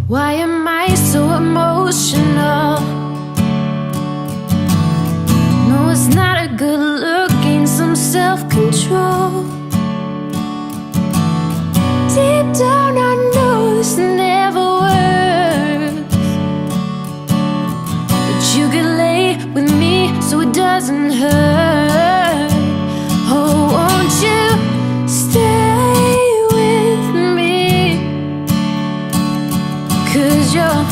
Why am I so emotional? No, it's not a good look. Gain some self-control. Deep down I know this never works, but you could lay with me so it doesn't hurt. Oh, won't you stay with me? 'Cause you're